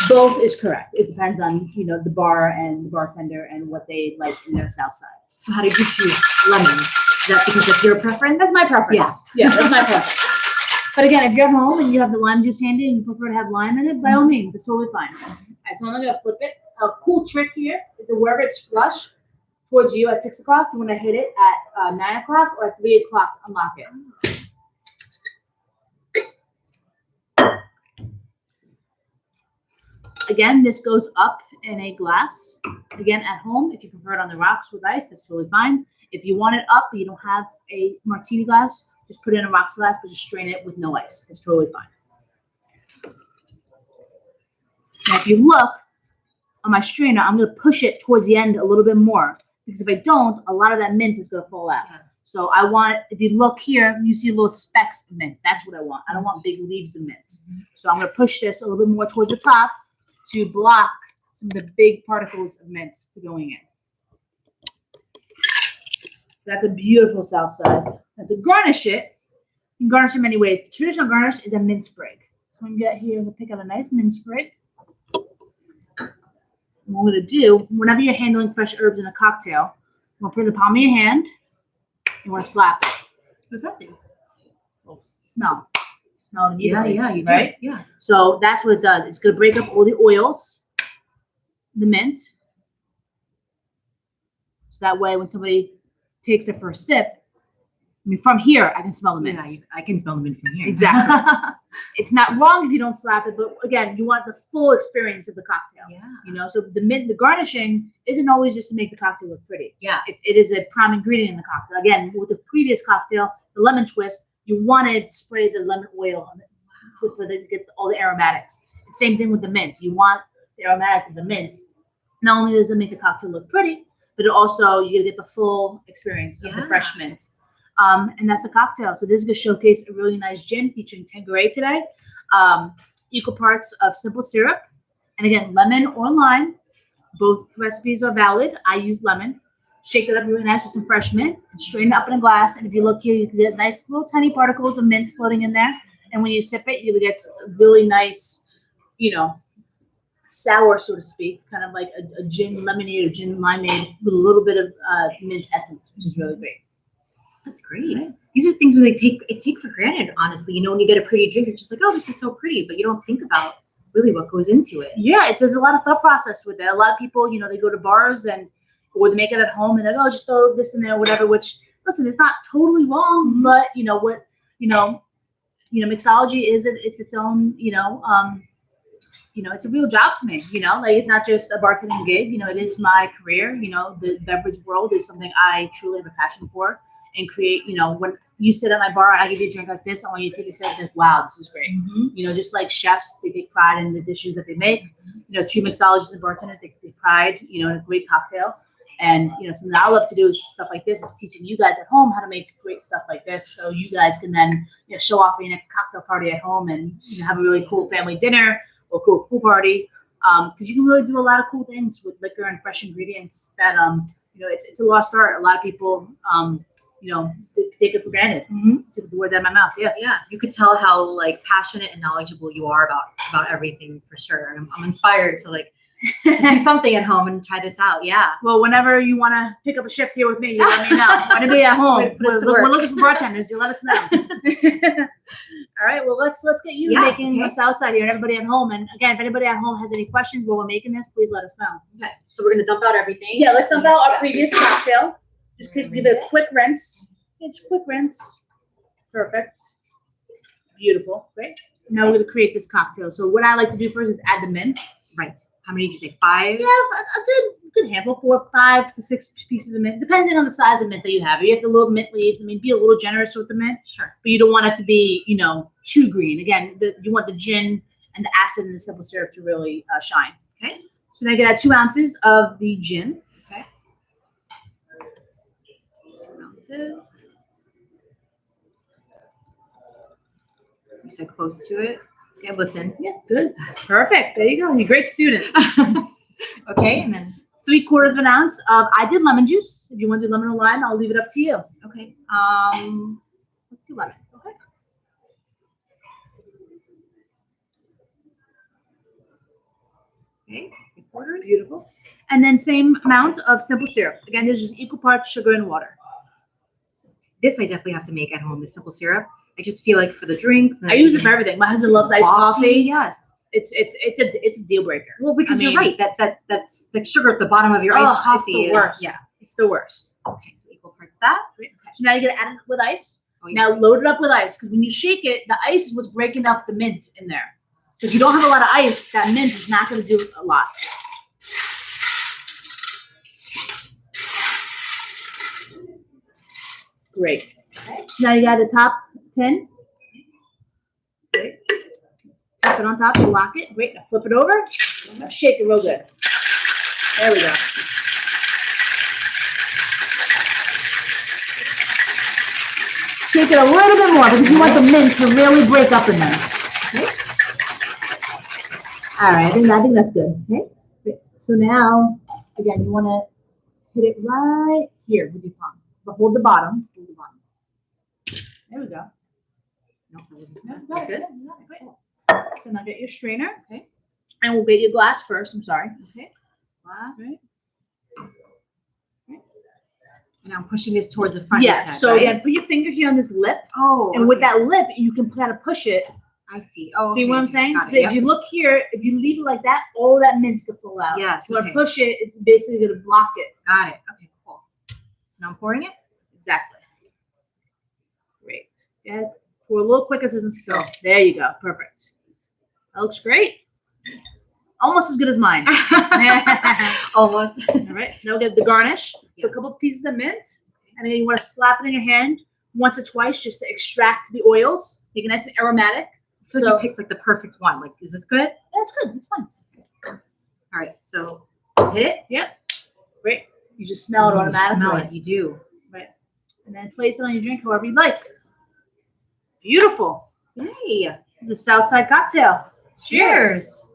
Both is correct. It depends on the bar and the bartender and what they like in their South Side. So how did you choose lemon? Is that because of your preference? That's my preference. Yeah, that's my preference. But again, if you're at home and you have the lime juice handy and you prefer to have lime in it, by all means, it's totally fine. All right, so I'm going to flip it. A cool trick here is that wherever it's flush towards you at 6 o'clock, you want to hit it at 9 o'clock or at 3 o'clock to unlock it. Again, this goes up in a glass. Again, at home, if you prefer it on the rocks with ice, that's totally fine. If you want it up but you don't have a martini glass, just put it in a rocks glass, but just strain it with no ice. It's totally fine. Now, if you look on my strainer, I'm going to push it towards the end a little bit more because if I don't, a lot of that mint is going to fall out. Yes. So I want, if you look here, you see little specks of mint. That's what I want. I don't want big leaves of mint. So I'm going to push this a little bit more towards the top to block some of the big particles of mint to going in. So that's a beautiful South Side. Now to garnish it, you can garnish it many ways. The traditional garnish is a mint sprig. So I'm going to get here and pick out a nice mint sprig. And what I'm going to do, whenever you're handling fresh herbs in a cocktail, you want to put it in the palm of your hand. You want to slap it. What's that do? Oh, smell. Smell it immediately. Yeah, you right? Do. Yeah. So that's what it does. It's going to break up all the oils, the mint. So that way when somebody takes their first sip, I mean, from here, I can smell the mint. Yeah, I can smell the mint from here. Exactly. It's not wrong if you don't slap it, but again, you want the full experience of the cocktail. Yeah. So the garnishing isn't always just to make the cocktail look pretty. Yeah. It is a prime ingredient in the cocktail. Again, with the previous cocktail, the lemon twist, you wanted to spray the lemon oil on it to get all the aromatics. Same thing with the mint. You want the aromatic of the mint. Not only does it make the cocktail look pretty, but it also you get the full experience of the fresh mint. And that's the cocktail. So this is going to showcase a really nice gin featuring Tanqueray today. Equal parts of simple syrup. And again, lemon or lime. Both recipes are valid. I use lemon. Shake it up really nice with some fresh mint and strain it up in a glass. And if you look here, you can get nice little tiny particles of mint floating in there. And when you sip it, you get really nice, sour, so to speak, kind of like a gin lemonade or gin limeade with a little bit of mint essence, which is really great. That's great. Right. These are things where they take for granted, honestly. When you get a pretty drink, it's just like, oh, this is so pretty, but you don't think about really what goes into it. Yeah, there's a lot of thought process with it. A lot of people, they go to bars or they make it at home and they're like, oh, just throw this in there, whatever. Which, listen, it's not totally wrong, but mixology is it's its own, it's a real job to me. It's not just a bartending gig. It is my career. The beverage world is something I truly have a passion for. And create, when you sit at my bar and I give you a drink like this, I want you to take a sip and think, wow, this is great. Just like chefs, they take pride in the dishes that they make. True mixologists and bartenders, they take pride, in a great cocktail. And something I love to do is stuff like this, is teaching you guys at home how to make great stuff like this, so you guys can then show off for your next cocktail party at home and have a really cool family dinner or cool pool party. Because you can really do a lot of cool things with liquor and fresh ingredients that it's a lost art. A lot of people take it for granted. Took the words out of my mouth. Yeah, you could tell how like passionate and knowledgeable you are about everything, for sure. And I'm inspired to do something at home and try this out. Yeah. Well, whenever you want to pick up a shift here with me, you let me know. Anybody at home, we're looking for bartenders. You let us know. All right. Well, let's get you making the south side here, and everybody at home. And again, if anybody at home has any questions while we're making this, please let us know. Okay. So we're gonna dump out everything. Yeah. Let's dump out our previous cocktail. Just give it a quick rinse. It's quick rinse. Perfect. Beautiful. Great. Now we're gonna create this cocktail. So what I like to do first is add the mint. Right. How many did you say? 5? Yeah, a good handful, 4, 5 to 6 pieces of mint, depending on the size of mint that you have. If you have the little mint leaves, be a little generous with the mint. Sure. But you don't want it to be, too green. Again, you want the gin and the acid and the simple syrup to really shine. Okay. So now you get 2 ounces of the gin. Okay. 2 ounces. You said close to it. See, listen. Yeah, good. Perfect. There you go. You're a great student. Okay, and then 3/4 of an ounce of, I did lemon juice. If you want to do lemon or lime, I'll leave it up to you. Okay. Let's do lemon. Okay. Okay. 3/4. Beautiful. And then same amount of simple syrup. Again, there's just equal parts sugar and water. This I definitely have to make at home, the simple syrup. I just feel like for the drinks. I use it for everything. My husband loves iced coffee. Yes. It's a deal breaker. Well, because you're right. That's the sugar at the bottom of your iced coffee. It's the worst. Yeah. It's the worst. Okay, so equal parts that. Okay. So now you're gonna add it with ice. Oh, yeah. Now load it up with ice, because when you shake it, the ice is what's breaking up the mint in there. So if you don't have a lot of ice, that mint is not gonna do a lot. Great. Okay. Now you got the top 10. Great. Tap it on top to lock it. Great. Now flip it over. Now shake it real good. There we go. Shake it a little bit more because you want the mint to really break up in there. Okay. All right. I think that's good. Okay. Great. So now, again, you want to hit it right here with your palm. But hold the bottom. Hold the bottom. There we go. No, That's good. Great. So now get your strainer. Okay. And we'll get your glass first. I'm sorry. Okay. Glass. Right. And I'm pushing this towards the front. Yeah. So right? again, put your finger here on this lip. Oh. And with that lip, you can kind of push it. I see. Oh. See what I'm saying? Got it. So if you look here, if you leave it like that, all that mint's gonna fall out. Yes. So when I push it, it's basically gonna block it. Got it. Okay. Cool. So now I'm pouring it. Exactly. Great. Yeah. Pour a little quicker so it doesn't spill. There you go. Perfect. That looks great. Almost as good as mine. Almost. All right. So now we get the garnish. So Yes. a couple of pieces of mint. And then you want to slap it in your hand once or twice just to extract the oils. Make it nice and aromatic. I feel like you picked like the perfect one. Like, is this good? That's good. It's fine. All right. So just hit it. Yep. Great. You just smell it You automatically. smell it. You do. Right. And then place it on your drink however you like. Beautiful. Yay. It's a Southside cocktail. Cheers.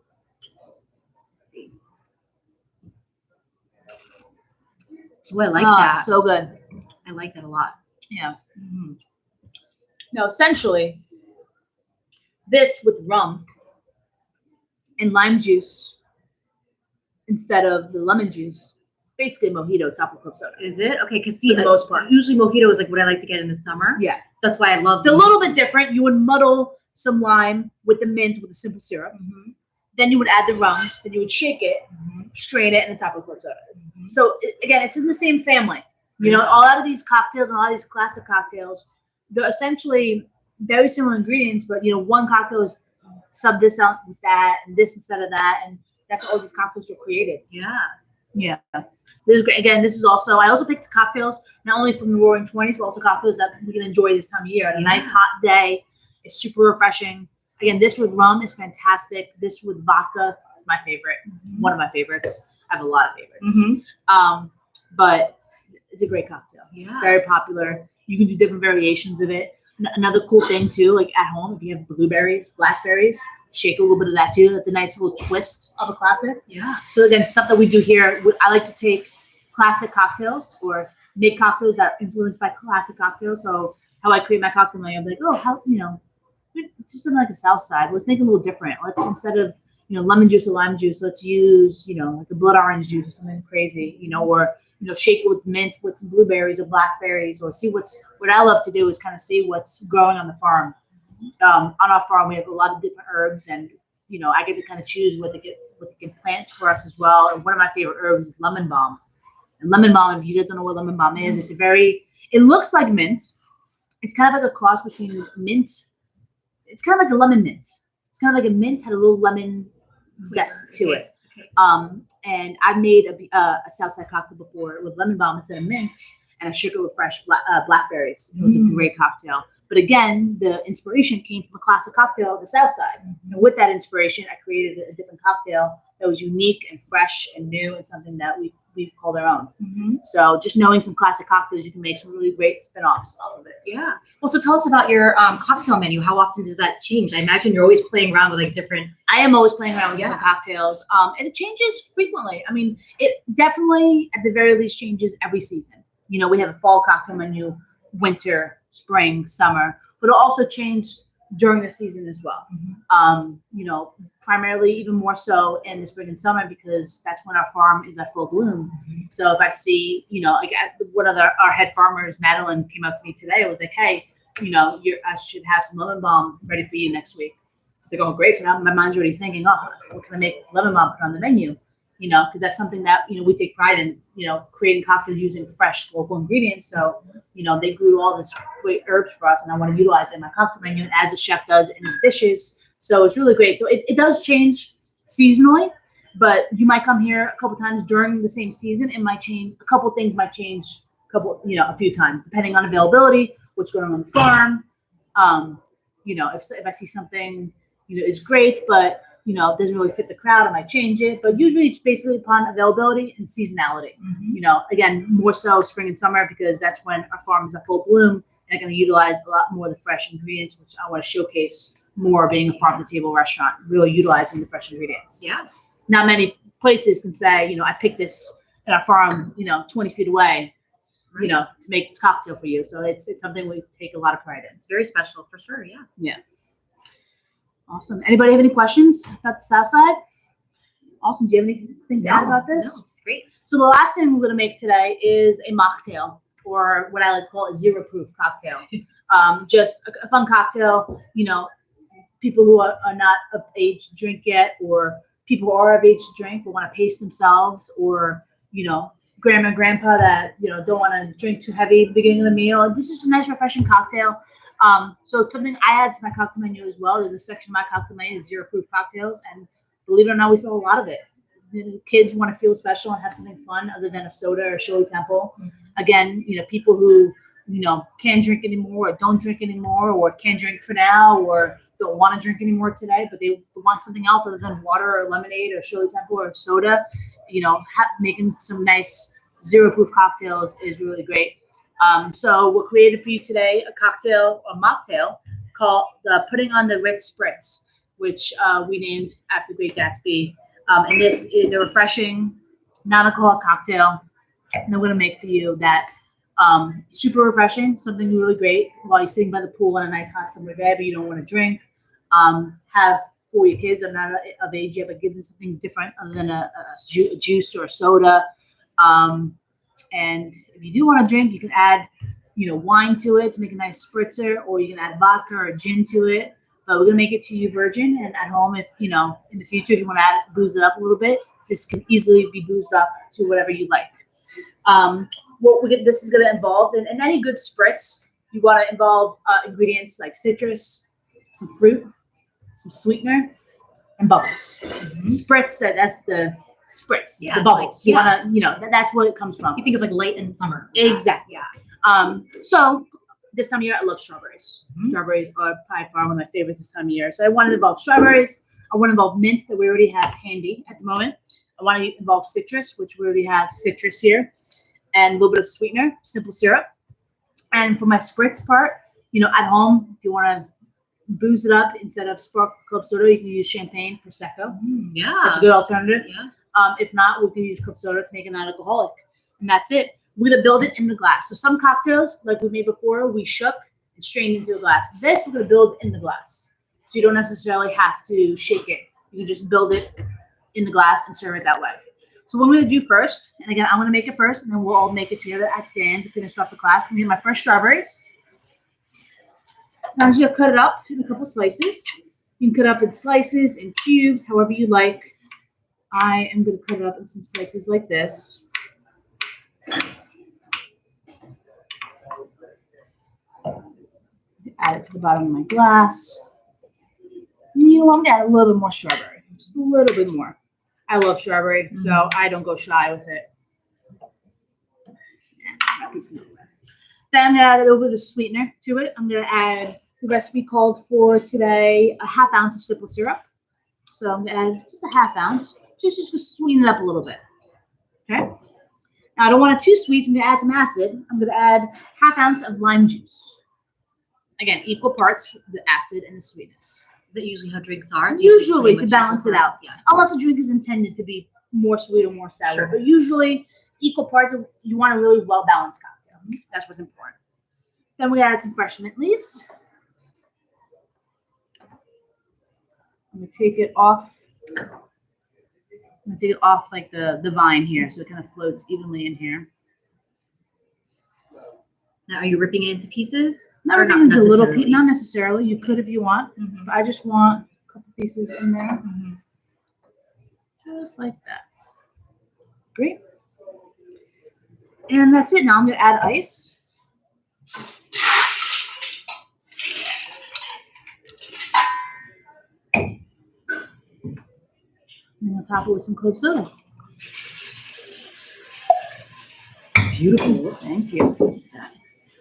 Oh, I like that. So good. I like that a lot. Yeah. Mm-hmm. No, essentially, this with rum and lime juice instead of the lemon juice, basically mojito topped with club soda. Is it? Okay, because see, For the most part. usually mojito is like what I like to get in the summer. Yeah. That's why I love It's a little bit different. You would muddle some lime with the mint with the simple syrup. Mm-hmm. Then you would add the rum. Then you would shake it, Mm-hmm. strain it, and then top with club soda. Mm-hmm. So again, it's in the same family. You know, a lot of these cocktails and a lot of these classic cocktails, they're essentially very similar ingredients, but one cocktail is sub this out with that and this instead of that, and that's how all these cocktails were created. Yeah. Yeah. This is great. Again, this is also, I also picked cocktails not only from the Roaring 20s, but also cocktails that we can enjoy this time of year. On a nice hot day, it's super refreshing. Again, this with rum is fantastic. This with vodka, my favorite, one of my favorites. I have a lot of favorites. but it's a great cocktail. Yeah. Very popular. You can do different variations of it. Another cool thing too, like at home, if you have blueberries, blackberries, shake a little bit of that too. That's a nice little twist of a classic. Yeah. So again, stuff that we do here, I like to take classic cocktails or make cocktails that are influenced by classic cocktails. So how I create my cocktail menu, I'm like, oh, how, just something like a South Side. Let's make it a little different. Let's, instead of, lemon juice or lime juice, let's use, like a blood orange juice or something crazy, or, shake it with mint with some blueberries or blackberries, or see what I love to do is kind of see what's growing on the farm. On our farm, we have a lot of different herbs, and I get to kind of choose what they can plant for us as well. And one of my favorite herbs is lemon balm. And lemon balm, if you guys don't know what lemon balm is, it looks like mint. It's kind of like a cross between mint. It's kind of like a lemon mint. It's kind of like a mint had a little lemon zest to it. And I've made a Southside cocktail before with lemon balm instead of mint, and I shook it with fresh blackberries. It was a great cocktail. But again, the inspiration came from a classic cocktail, the Southside. And with that inspiration, I created a different cocktail that was unique and fresh and new, and something that we called our own. So just knowing some classic cocktails, you can make some really great spin-offs off of it. Yeah. Well, so tell us about your cocktail menu. How often does that change? I imagine you're always playing around with like different. I am always playing around with different cocktails. And it changes frequently. I mean, it definitely, at the very least, changes every season. We have a fall cocktail menu, winter, spring, summer, but it'll also change during the season as well. Primarily even more so in the spring and summer, because that's when our farm is at full bloom. So if I see, like one of our head farmers, Madeline, came up to me today. It was like, hey, I should have some lemon balm ready for you next week. She's like, oh, great. So now my mind's already thinking, oh, what can I make lemon balm put on the menu? Because that's something that, we take pride in, creating cocktails using fresh local ingredients. So, they grew all this great herbs for us, and I want to utilize it in my cocktail menu, and as the chef does in his dishes. So it's really great. So it does change seasonally, but you might come here a couple times during the same season. It might change, a couple things might change a few times, depending on availability, what's going on the farm. If I see something, is great, but doesn't really fit the crowd, I might change it. But usually it's basically upon availability and seasonality. Again, more so spring and summer, because that's when our farm is at full bloom, and I'm going to utilize a lot more of the fresh ingredients, which I want to showcase more, being a farm-to-table restaurant, really utilizing the fresh ingredients. Yeah. Not many places can say, I picked this at our farm, 20 feet away, to make this cocktail for you. So it's something we take a lot of pride in. It's very special for sure. Yeah. Yeah. Awesome. Anybody have any questions about the South Side? Awesome. Do you have anything to add about this? No, it's great. So the last thing we're going to make today is a mocktail, or what I like to call a zero-proof cocktail. Just a fun cocktail. People who are not of age to drink yet, or people who are of age to drink but want to pace themselves, or grandma and grandpa that don't want to drink too heavy at the beginning of the meal. This is a nice, refreshing cocktail. So it's something I add to my cocktail menu as well. There's a section of my cocktail menu is zero-proof cocktails, and believe it or not, we sell a lot of it. Kids want to feel special and have something fun other than a soda or Shirley Temple. Again, people who can't drink anymore, or don't drink anymore, or can't drink for now, or don't want to drink anymore today, but they want something else other than water or lemonade or Shirley Temple or soda. Making some nice zero-proof cocktails is really great. So we're created for you today a mocktail called Putting on the Ritz Spritz, which we named after Great Gatsby. And this is a refreshing, non-alcoholic cocktail that I'm going to make for you that super refreshing, something really great while you're sitting by the pool on a nice hot summer day, but you don't want to drink. Have for your kids that are not of age yet, but give them something different other than a juice or a soda. And if you do want to drink, you can add, wine to it to make a nice spritzer, or you can add vodka or gin to it. But we're gonna make it to you virgin. And at home, if in the future, if you want to booze it up a little bit, this can easily be boozed up to whatever you like. This is gonna involve in any good spritz, you want to involve ingredients like citrus, some fruit, some sweetener, and bubbles. Spritz, that's the spritz, the bubbles. You want to, that's where it comes from. You think of like late in summer. Exactly. Yeah. So this time of year, I love strawberries. Strawberries are by far one of my favorites this time of year. So I want to involve strawberries. I want to involve mint that we already have handy at the moment. I want to involve citrus, which we already have citrus here. and a little bit of sweetener, simple syrup. And for my spritz part, at home, if you want to booze it up instead of sparkling club soda, you can use champagne, prosecco. Yeah, that's a good alternative. Yeah. If not, we can use club soda to make it non-alcoholic, and that's it. We're gonna build it in the glass. So some cocktails, like we made before, we shook and strained into the glass. This we're gonna build in the glass, so you don't necessarily have to shake it. You can just build it in the glass and serve it that way. So what I'm gonna do first, and again, I'm gonna make it first, and then we'll all make it together at the end to finish off the class. I'm gonna get my fresh strawberries. Now I'm just gonna cut it up in a couple slices. You can cut it up in slices, in cubes, however you like. I am gonna cut it up in some slices like this. Add it to the bottom of my glass. I'm gonna add a little bit more strawberry, just a little bit more. I love strawberry, so I don't go shy with it. Then I'm gonna add a little bit of sweetener to it. I'm gonna add, the recipe called for today, a ½ ounce of simple syrup. So I'm gonna add just a ½ ounce, just to sweeten it up a little bit. Okay. Now I don't want it too sweet, so I'm gonna add some acid. I'm gonna add ½ ounce of lime juice. Again, equal parts, the acid and the sweetness. Is that usually how drinks are? It's Usually to balance it out. Yeah. Unless a drink is intended to be more sweet or more sour. Sure. But usually equal parts, you want a really well-balanced cocktail. That's what's important. Then we add some fresh mint leaves. I'm gonna take it off. I'm gonna take it off like the vine here, so it kind of floats evenly in here. Now, are you ripping it into pieces? Not ripping into little pieces. Not necessarily. You could if you want. But I just want a couple pieces in there, just like that. Great. And that's it. Now I'm gonna add ice. And I'll top it with some club soda. Beautiful. Thank you.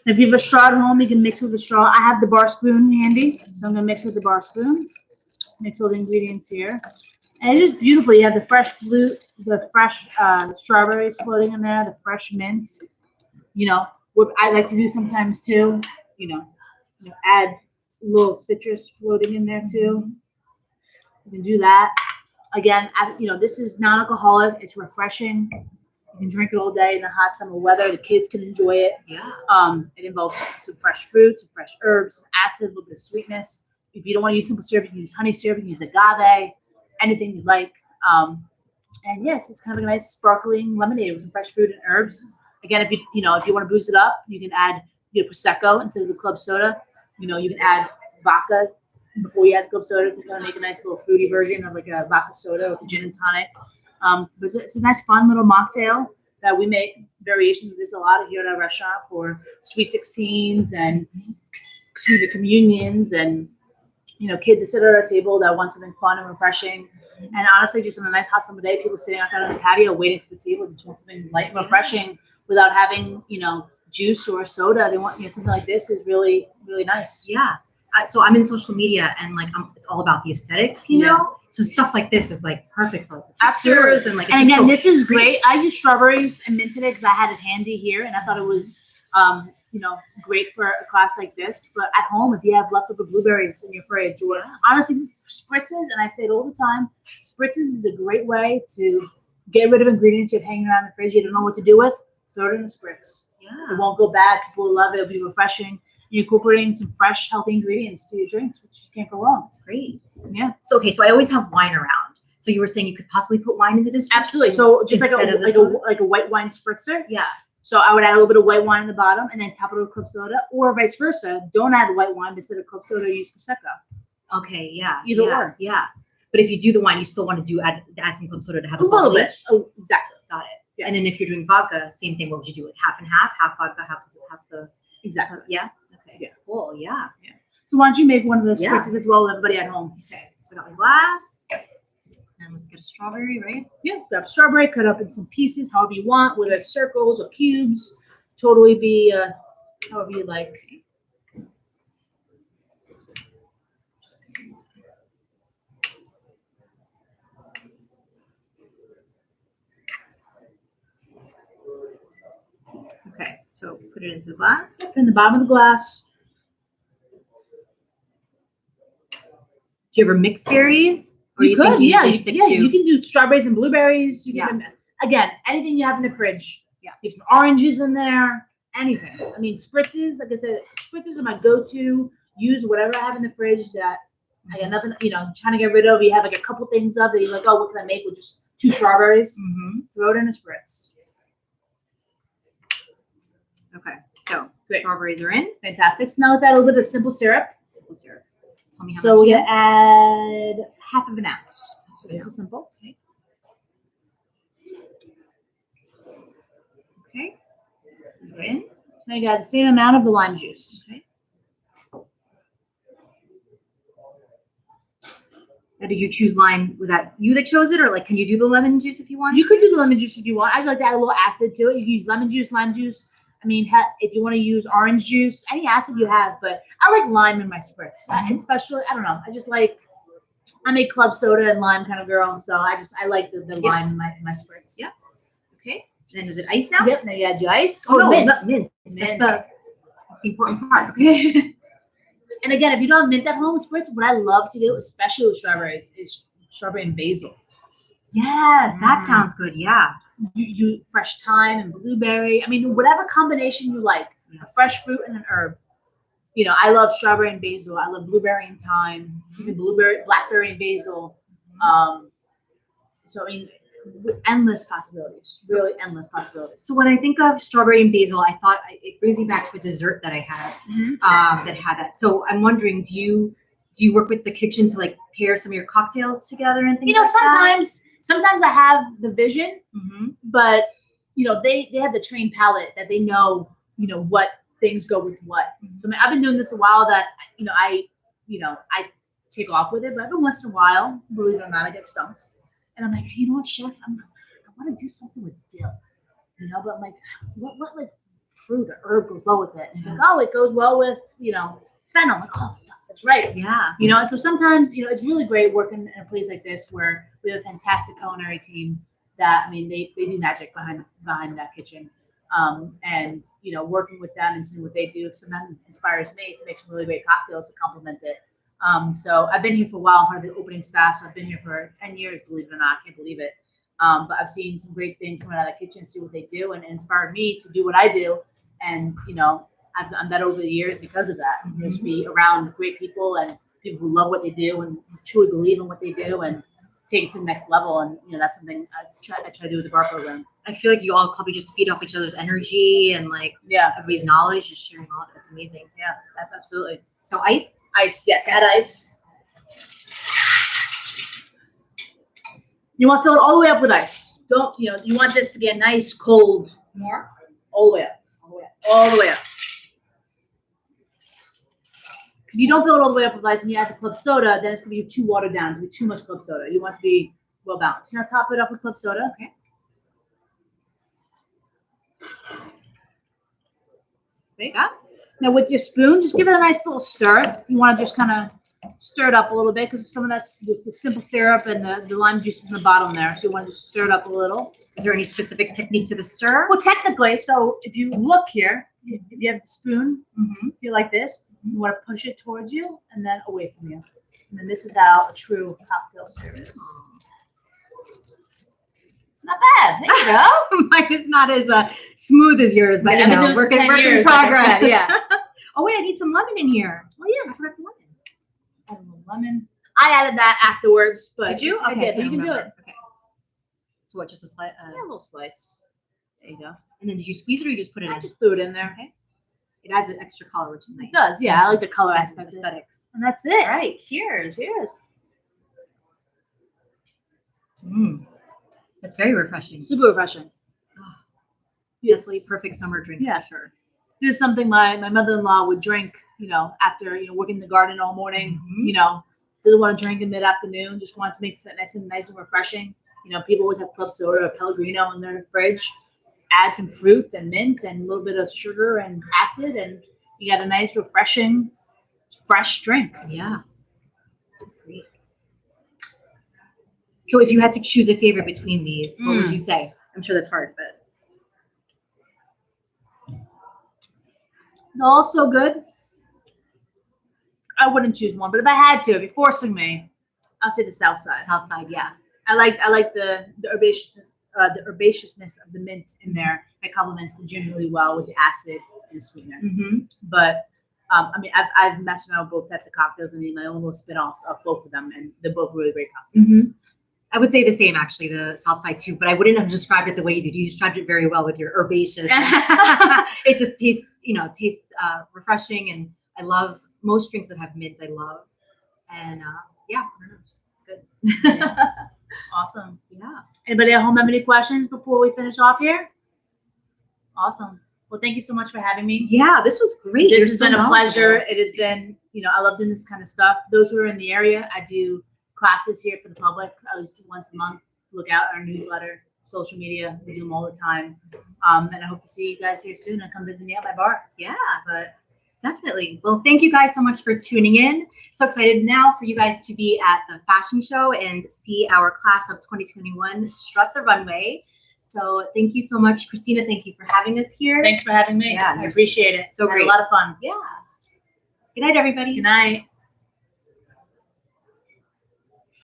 If you have a straw at home, you can mix with a straw. I have the bar spoon handy, so I'm gonna mix with the bar spoon. Mix all the ingredients here. And it's just beautiful. You have the fresh the fresh strawberries floating in there, the fresh mint. What I like to do sometimes too, add a little citrus floating in there too. You can do that. Again, this is non-alcoholic. It's refreshing. You can drink it all day in the hot summer weather. The kids can enjoy it. Yeah. It involves some fresh fruit, some fresh herbs, some acid, a little bit of sweetness. If you don't want to use simple syrup, you can use honey syrup, you can use agave, anything you like. And yeah, it's kind of a nice sparkling lemonade with some fresh fruit and herbs. Again, if you want to booze it up, you can add prosecco instead of the club soda. You can add vodka before you add the club soda to kind of make a nice little fruity version of like a vodka soda with a gin and tonic. But it's a nice, fun little mocktail that we make variations of this a lot here at our restaurant for sweet 16s and communions and kids that sit at our table that want something fun and refreshing. And honestly, just on a nice hot summer day, people sitting outside on the patio waiting for the table, just want something light and refreshing without having juice or soda. They want something like this is really, really nice. Yeah. So I'm in social media and it's all about the aesthetics, you know. So stuff like this is perfect for pictures and And again, this is great. I use strawberries and mint today because I had it handy here, and I thought it was great for a class like this. But at home, if you have leftover blueberries in your fridge, or honestly, spritzes, and I say it all the time, spritzes is a great way to get rid of ingredients you have hanging around the fridge you don't know what to do with. Throw it in a spritz. Yeah. It won't go bad. People will love it. It'll be refreshing. You're incorporating some fresh, healthy ingredients to your drinks, which can't go wrong. It's great. Yeah. So I always have wine around. So you were saying you could possibly put wine into this? Absolutely. So just like a white wine spritzer. Yeah. So I would add a little bit of white wine in the bottom and then top it with club soda, or vice versa. Don't add the white wine, but instead of club soda, use prosecco. Okay. Yeah. Either or. Yeah. But if you do the wine, you still want to add some club soda to have a little bit. Oh, exactly. Got it. Yeah. And then if you're doing vodka, same thing. What would you do? Half and half? Half vodka, half the. Exactly. Yeah. Okay. Yeah. Cool. Yeah. So why don't you make one of those spritzes as well with everybody at home? Okay. So I got my glass. And let's get a strawberry, right? Yeah. Grab strawberry, cut up in some pieces, however you want, whether it's circles or cubes. Totally be however you like. So put it into the glass. Put it in the bottom of the glass. Do you ever mix berries? Or You could, think you yeah. usually stick Yeah, to? you can do strawberries and blueberries. You Yeah. can, again, anything you have in the fridge. Yeah. You have some oranges in there, anything. I mean, spritzes, like I said, spritzes are my go-to. Use whatever I have in the fridge that I got nothing, trying to get rid of. You have like a couple things up that you're like, oh, what can I make with just 2 strawberries? Mm-hmm. Throw it in a spritz. Okay, so Great. strawberries are in. Fantastic. So now let's add a little bit of simple syrup. Simple syrup. Tell me how So much. we're gonna add half of an ounce. So this is simple. Okay. Okay. Put it in. So now you got the same amount of the lime juice. Okay. Now, did you choose lime? Was that you that chose it, or like, can you do the lemon juice if you want? You could do the lemon juice if you want. I just like to add a little acid to it. You can use lemon juice, lime juice. I mean, if you want to use orange juice, any acid you have, but I like lime in my spritz. Especially, I don't know. I'm a club soda and lime kind of girl, so I like the lime in my spritz. Yep. Okay. And is it ice now? Yep. Now you add your ice. Oh, no, mint. not mint. Mint. That's the important part. Okay. And again, if you don't have mint at home with spritz, what I love to do, especially with strawberries, is strawberry and basil. Yes, that sounds good. Yeah. You fresh thyme and blueberry. I mean, whatever combination you like. Yes. A fresh fruit and an herb. I love strawberry and basil. I love blueberry and thyme. Even blackberry and basil. So I mean, endless possibilities. Really endless possibilities. So when I think of strawberry and basil, I thought it brings me back to a dessert that I had that had that. So I'm wondering, do you work with the kitchen to like pair some of your cocktails together and things like that? Sometimes I have the vision, Mm-hmm. but they have the trained palate that they know what things go with what. So I mean, I've been doing this a while that I take off with it, but every once in a while, believe it or not, I get stumped, and I'm like, hey, you know what, chef, I want to do something with dill, but I'm like, what like fruit or herb goes well with it? And like, oh, it goes well with fennel. I'm like, oh, that's right. Yeah. And so sometimes, it's really great working in a place like this where we have a fantastic culinary team that, I mean, they do magic behind that kitchen. And, working with them and seeing what they do sometimes inspires me to make some really great cocktails to complement it. So I've been here for a while. I'm part of the opening staff. So I've been here for 10 years, believe it or not. I can't believe it. But I've seen some great things coming out of the kitchen, see what they do, and inspired me to do what I do. And, I've done that over the years because of that. To be around great people and people who love what they do and truly believe in what they do and take it to the next level. And that's something I try to do with the bar program. I feel like you all probably just feed off each other's energy and like everybody's knowledge, just sharing all of it. It's amazing. Yeah, absolutely. So ice? Ice, yes, add ice. You want to fill it all the way up with ice. Don't, you want this to be a nice cold. More? All the way up. All the way up. If you don't fill it all the way up with ice and you add the club soda, then it's going to be too watered down. It's going to be too much club soda. You want it to be well balanced. Now top it up with club soda. Okay. Okay. Yeah. Now with your spoon, just give it a nice little stir. You want to just kind of stir it up a little bit because some of that's the simple syrup and the lime juice is in the bottom there. So you want to just stir it up a little. Is there any specific technique to the stir? Well, technically, so if you look here, if you have the spoon, you're like this. You want to push it towards you and then away from you. And then this is how a true cocktail stir is. Not bad. There you go. Mine is not as smooth as yours, but work in progress. Yeah. Oh wait, I need some lemon in here. Oh yeah, I forgot the lemon. Add a little lemon. I added that afterwards, but did you? Okay, I did, but you can do it. Okay. So what? Just a slice? Yeah, a little slice. There you go. And then did you squeeze it or you just put it in? I just threw it in there. Okay. It adds an extra color, which is nice. It does, yeah. I like the color aspect. Aesthetics. And that's it. All right. Cheers. Cheers. That's very refreshing. Super refreshing. Definitely perfect summer drink for sure. This is something my mother-in-law would drink, after, working in the garden all morning, doesn't want to drink in mid-afternoon, just wants to make it nice and refreshing. People always have club soda or Pellegrino in their fridge. Add some fruit and mint and a little bit of sugar and acid, and you got a nice, refreshing, fresh drink. Yeah. That's great. So if you had to choose a favorite between these, what would you say? I'm sure that's hard, but. all so good. I wouldn't choose one, but if I had to, if you're forcing me, I'll say the South Side. South side, yeah. I like the herbaceousness of the mint in there. That complements the gin really well with the acid and the sweetener. Mm-hmm. But I mean, I've messed around with both types of cocktails and made my own little spin-offs of both of them, and they're both really great cocktails. I would say the same, actually, the South side too, but I wouldn't have described it the way you did. You described it very well with your herbaceous. It just tastes, refreshing, and I love most drinks that have mint. I love, and yeah, I don't know, it's good. Yeah. Awesome. Yeah. Anybody at home have any questions before we finish off here? Awesome. Well, thank you so much for having me. Yeah, this was great. This has been a pleasure. It has been, I love doing this kind of stuff. Those who are in the area, I do classes here for the public at least once a month. Look out our newsletter, social media. We do them all the time. And I hope to see you guys here soon and come visit me at my bar. Yeah, but definitely. Well, thank you guys so much for tuning in. So excited now for you guys to be at the fashion show and see our class of 2021 strut the runway. So thank you so much, Christina. Thank you for having us here. Thanks for having me. Yeah, I appreciate it. So Had great. a lot of fun. Yeah. Good night, everybody. Good night.